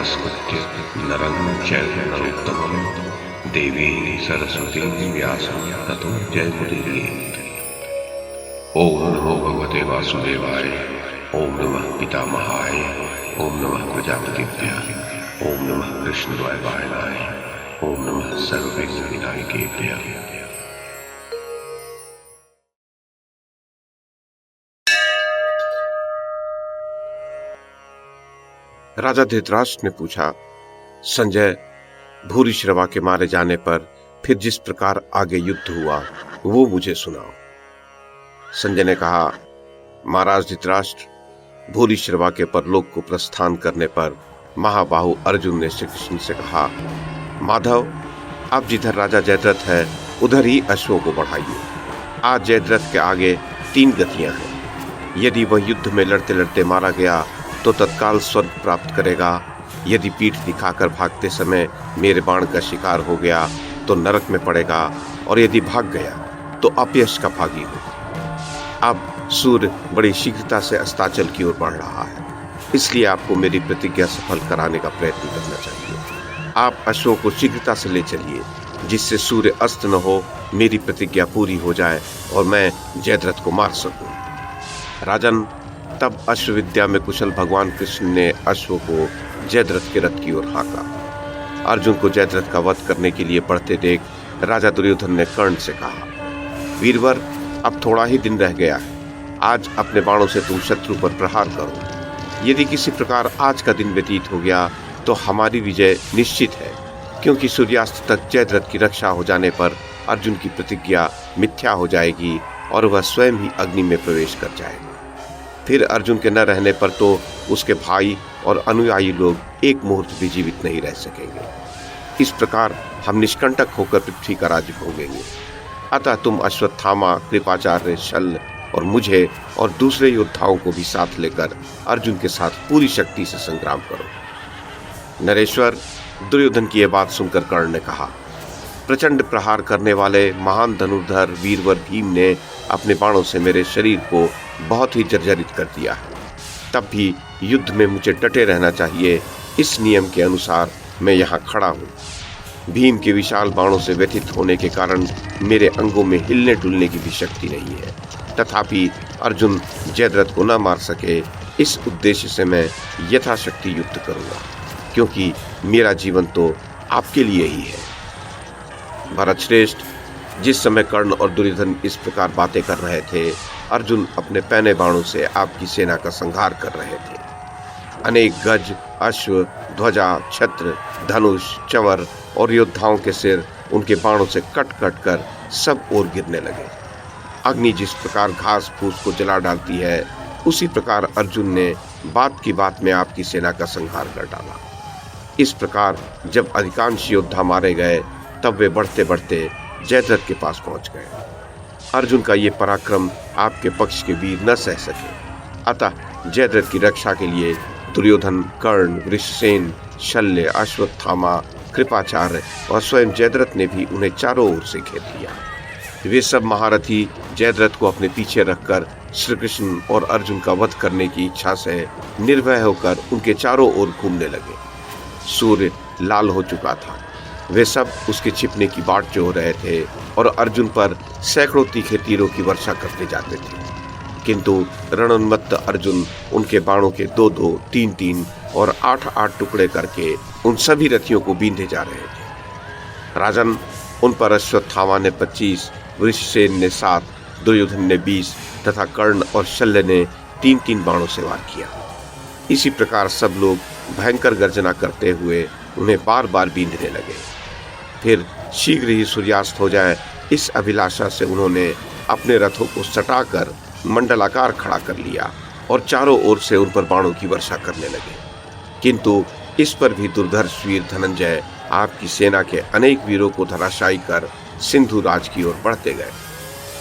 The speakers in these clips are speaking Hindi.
नमस्कृत्य नरं चैव नरोत्तमं देवीं सरस्वतीं व्यासं ततो जयमुदीरयेत्। ओम नमो भगवते वासुदेवाय। ओम नमः पितामहाय। ओम नमः प्रजापतिभ्यः। ओम नमः कृष्णद्वैपायनाय। ओम नमः सर्वविघ्नविनायकेभ्यः। राजा धृतराष्ट्र ने पूछा, संजय, भूरिश्रवा के मारे जाने पर फिर जिस प्रकार आगे युद्ध हुआ वो मुझे सुनाओ। संजय ने कहा, महाराज धृतराष्ट्र, भूरिश्रवा के परलोक को प्रस्थान करने पर महाबाहु अर्जुन ने श्री कृष्ण से कहा, माधव, आप जिधर राजा जयद्रथ है उधर ही अश्वों को बढ़ाइए। आज जयद्रथ के आगे 3 गतियां हैं। यदि वह युद्ध में लड़ते लड़ते मारा गया तो तत्काल स्वर्ग प्राप्त करेगा। यदि पीठ दिखाकर भागते समय मेरे बाण का शिकार हो गया तो नरक में पड़ेगा, और यदि भाग गया तो अपयश का भागी होगा। अब सूर्य बड़ी शीघ्रता से अस्ताचल की ओर बढ़ रहा है, इसलिए आपको मेरी प्रतिज्ञा सफल कराने का प्रयत्न करना चाहिए। आप अश्वों को शीघ्रता से ले चलिए, जिससे सूर्य अस्त न हो, मेरी प्रतिज्ञा पूरी हो जाए और मैं जयद्रथ को मार सकूं। राजन, तब अश्वविद्या में कुशल भगवान कृष्ण ने अश्व को जयद्रथ के रथ की ओर हाँका। अर्जुन को जयद्रथ का वध करने के लिए बढ़ते देख राजा दुर्योधन ने कर्ण से कहा, वीरवर, अब थोड़ा ही दिन रह गया है। आज अपने बाणों से तुम शत्रु पर प्रहार करो। यदि किसी प्रकार आज का दिन व्यतीत हो गया तो हमारी विजय निश्चित है, क्योंकि सूर्यास्त तक जयद्रथ की रक्षा हो जाने पर अर्जुन की प्रतिज्ञा मिथ्या हो जाएगी और वह स्वयं ही अग्नि में प्रवेश कर जाएगा। फिर अर्जुन के न रहने पर तो उसके भाई और अनुयायी लोग एक मुहूर्त भी जीवित नहीं रह सकेंगे। इस प्रकार हम निष्कंटक होकर पृथ्वी का राज्य भोगेंगे। अतः तुम अश्वत्थामा, कृपाचार्य, शल्य और मुझे और दूसरे योद्धाओं को भी साथ लेकर अर्जुन के साथ पूरी शक्ति से संग्राम करो। नरेश्वर, दुर्योधन की यह बात सुनकर कर्ण ने कहा, प्रचंड प्रहार करने वाले महान धनुर्धर वीरवर भीम ने अपने बाणों से मेरे शरीर को बहुत ही जर्जरित कर दिया है। तब भी युद्ध में मुझे डटे रहना चाहिए। इस नियम के अनुसार मैं यहाँ खड़ा हूँ। भीम के विशाल बाणों से व्यथित होने के कारण मेरे अंगों में हिलने डुलने की भी शक्ति नहीं है। तथापि अर्जुन जयद्रथ को न मार सके, इस उद्देश्य से मैं यथाशक्ति युद्ध करूँगा, क्योंकि मेरा जीवन तो आपके लिए ही है। भरत श्रेष्ठ, जिस समय कर्ण और दुर्योधन इस प्रकार बातें कर रहे थे, अर्जुन अपने पैने बाणों से आपकी सेना का संहार कर रहे थे। अनेक गज, अश्व, ध्वजा, छत्र, धनुष, चंवर और योद्धाओं के सिर उनके बाणों से कट कट कर सब ओर गिरने लगे। अग्नि जिस प्रकार घास फूस को जला डालती है, उसी प्रकार अर्जुन ने बात की बात में आपकी सेना का संहार कर डाला। इस प्रकार जब अधिकांश योद्धा मारे गए, तब वे बढ़ते बढ़ते जयद्रथ के पास पहुंच गए। अर्जुन का ये पराक्रम आपके पक्ष के वीर न सह सके। अतः जयद्रथ की रक्षा के लिए दुर्योधन, कर्ण, वृषसेन, शल्य, अश्वत्थामा, कृपाचार्य और स्वयं जयद्रथ ने भी उन्हें चारों ओर से घेर लिया। वे सब महारथी जयद्रथ को अपने पीछे रखकर श्री कृष्ण और अर्जुन का वध करने की इच्छा से निर्भय होकर उनके चारों ओर घूमने लगे। सूर्य लाल हो चुका था। वे सब उसके छिपने की बाट जोह रहे थे और अर्जुन पर सैकड़ों तीखे तीरों की वर्षा करते जाते थे, किंतु रणोन्मत्त अर्जुन उनके बाणों के 2-2, 3-3 और 8-8 टुकड़े करके उन सभी रथियों को बींधे जा रहे थे। राजन, उन पर अश्वत्थामा ने 25, वृषसेन ने 7, दुर्योधन ने 20 तथा कर्ण और शल्य ने 3-3 बाणों से वार किया। इसी प्रकार सब लोग भयंकर गर्जना करते हुए उन्हें बार बार बींधने लगे। फिर शीघ्र ही सूर्यास्त हो जाए, इस अभिलाषा से उन्होंने अपने रथों को सटाकर मंडलाकार खड़ा कर लिया और चारों ओर से उन पर बाणों की वर्षा करने लगे। किंतु इस पर भी दुर्धर्ष वीर धनंजय आपकी सेना के अनेक वीरों को धराशायी कर सिंधु राज की ओर बढ़ते गए।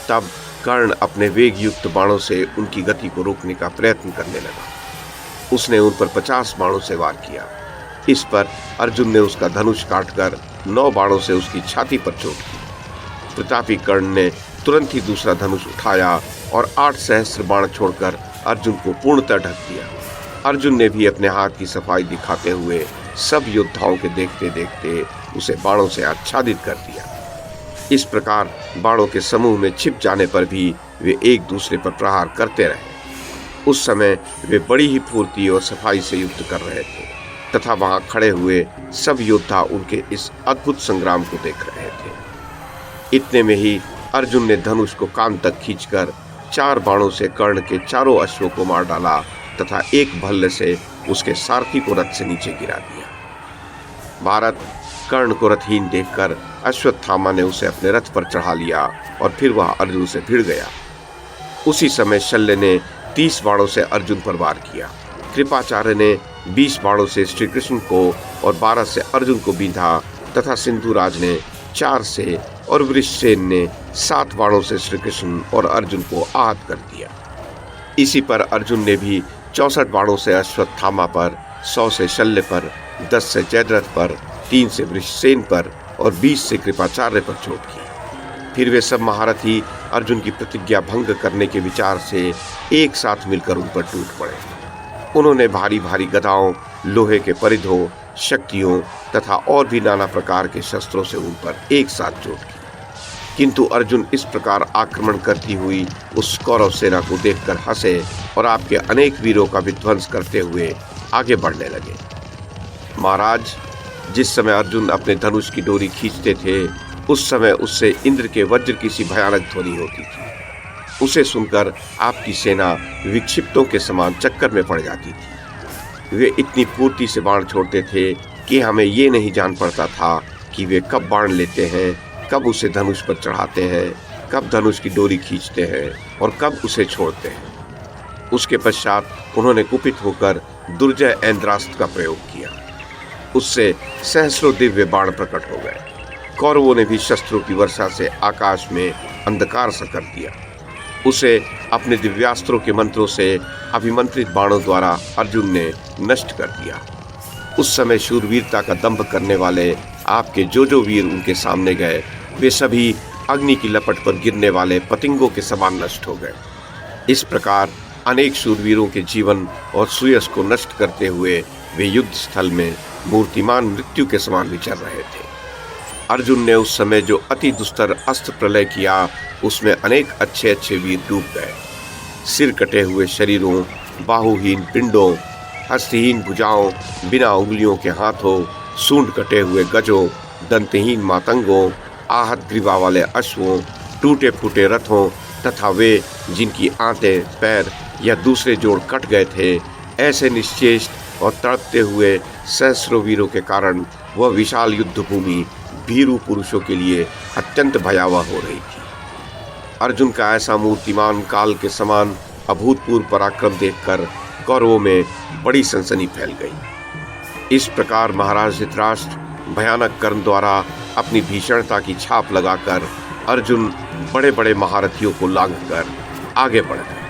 तब कर्ण अपने वेग युक्त बाणों से उनकी गति को रोकने का प्रयत्न करने लगा। उसने उन पर 50 बाणों से वार किया। इस पर अर्जुन ने उसका धनुष काटकर 9 बाणों से उसकी छाती पर चोट की। प्रतापी कर्ण ने तुरंत ही दूसरा धनुष उठाया और 8 सहस्त्र बाण छोड़कर अर्जुन को पूर्णतः ढक दिया। अर्जुन ने भी अपने हाथ की सफाई दिखाते हुए सब योद्धाओं के देखते देखते उसे बाणों से आच्छादित कर दिया। इस प्रकार बाणों के समूह में छिप जाने पर भी वे एक दूसरे पर प्रहार करते रहे। उस समय वे बड़ी ही फुर्ती और सफाई से युद्ध कर रहे थे तथा वहां खड़े हुए सब योद्धा उनके इस अद्भुत संग्राम को देख रहे थे। इतने में ही अर्जुन ने धनुष को कान तक खींचकर 4 बाणों से कर्ण के चारों अश्वों को मार डाला तथा एक भल्ले से उसके सारथी को रथ से नीचे गिरा दिया। भारत कर्ण को रथहीन देखकर अश्वत्थामा ने उसे अपने रथ पर चढ़ा लिया और फिर वह अर्जुन से भिड़ गया। उसी समय शल्य ने 30 बाणों से अर्जुन पर वार किया। कृपाचार्य ने 20 बाणों से श्री कृष्ण को और 12 से अर्जुन को बींधा तथा सिंधुराज ने 4 से और वृषसेन ने 7 बाणों से श्री कृष्ण और अर्जुन को आहत कर दिया। इसी पर अर्जुन ने भी 64 बाणों से अश्वत्थामा पर, 100 से शल्य पर, 10 से जयद्रथ पर, 3 से वृषसेन पर और 20 से कृपाचार्य पर चोट की। फिर वे सब महारथी अर्जुन की प्रतिज्ञा भंग करने के विचार से एक साथ मिलकर उन पर टूट पड़े। उन्होंने भारी भारी गदाओं, लोहे के परिधों, शक्तियों तथा और भी नाना प्रकार के शस्त्रों से उन पर एक साथ चोट की। किंतु अर्जुन इस प्रकार आक्रमण करती हुई उस कौरव सेना को देखकर हंसे और आपके अनेक वीरों का विध्वंस करते हुए आगे बढ़ने लगे। महाराज, जिस समय अर्जुन अपने धनुष की डोरी खींचते थे उस समय उससे इंद्र के वज्र की सी भयानक ध्वनि होती थी। उसे सुनकर आपकी सेना विक्षिप्तों के समान चक्कर में पड़ जाती थी। वे इतनी फुर्ती से बाण छोड़ते थे कि हमें ये नहीं जान पड़ता था कि वे कब बाण लेते हैं, कब उसे धनुष पर चढ़ाते हैं, कब धनुष की डोरी खींचते हैं और कब उसे छोड़ते हैं। उसके पश्चात उन्होंने कुपित होकर दुर्जय ऐन्द्रास्त्र का प्रयोग किया। उससे सहस्रों दिव्य बाण प्रकट हो गए। कौरवों ने भी शस्त्रों की वर्षा से आकाश में अंधकार सा कर दिया। उसे अपने दिव्यास्त्रों के मंत्रों से अभिमंत्रित बाणों द्वारा अर्जुन ने नष्ट कर दिया। उस समय शूरवीरता का दंभ करने वाले आपके जो वीर उनके सामने गए वे सभी अग्नि की लपट पर गिरने वाले पतंगों के समान नष्ट हो गए। इस प्रकार अनेक शूरवीरों के जीवन और सुयश को नष्ट करते हुए वे युद्ध स्थल में मूर्तिमान मृत्यु के समान विचर रहे थे। अर्जुन ने उस समय जो अति दुस्तर अस्त्र प्रलय किया उसमें अनेक अच्छे अच्छे वीर डूब गए। सिर कटे हुए शरीरों, बाहुहीन पिंडों, हस्तहीन भुजाओं, बिना उंगलियों के हाथों, सूंड कटे हुए गजों, दंतहीन मातंगों, आहत ग्रीवा वाले अश्वों, टूटे फूटे रथों तथा वे जिनकी आंतें, पैर या दूसरे जोड़ कट गए थे, ऐसे निश्चेष्ट और तड़पते हुए सहस्रों वीरों के कारण वह विशाल युद्ध भूमि भीरू पुरुषों के लिए अत्यंत भयावह हो रही थी। अर्जुन का ऐसा मूर्तिमान काल के समान अभूतपूर्व पराक्रम देखकर कौरवों में बड़ी सनसनी फैल गई। इस प्रकार महाराज धृतराष्ट्र भयानक कर्म द्वारा अपनी भीषणता की छाप लगाकर अर्जुन बड़े बड़े महारथियों को लांघकर आगे बढ़ गए।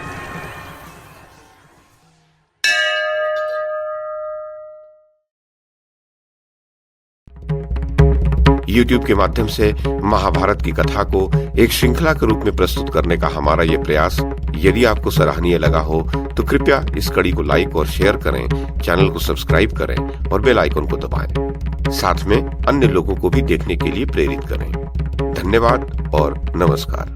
YouTube के माध्यम से महाभारत की कथा को एक श्रृंखला के रूप में प्रस्तुत करने का हमारा ये प्रयास यदि आपको सराहनीय लगा हो तो कृपया इस कड़ी को लाइक और शेयर करें, चैनल को सब्सक्राइब करें और बेल आइकन को दबाएं। साथ में अन्य लोगों को भी देखने के लिए प्रेरित करें। धन्यवाद और नमस्कार।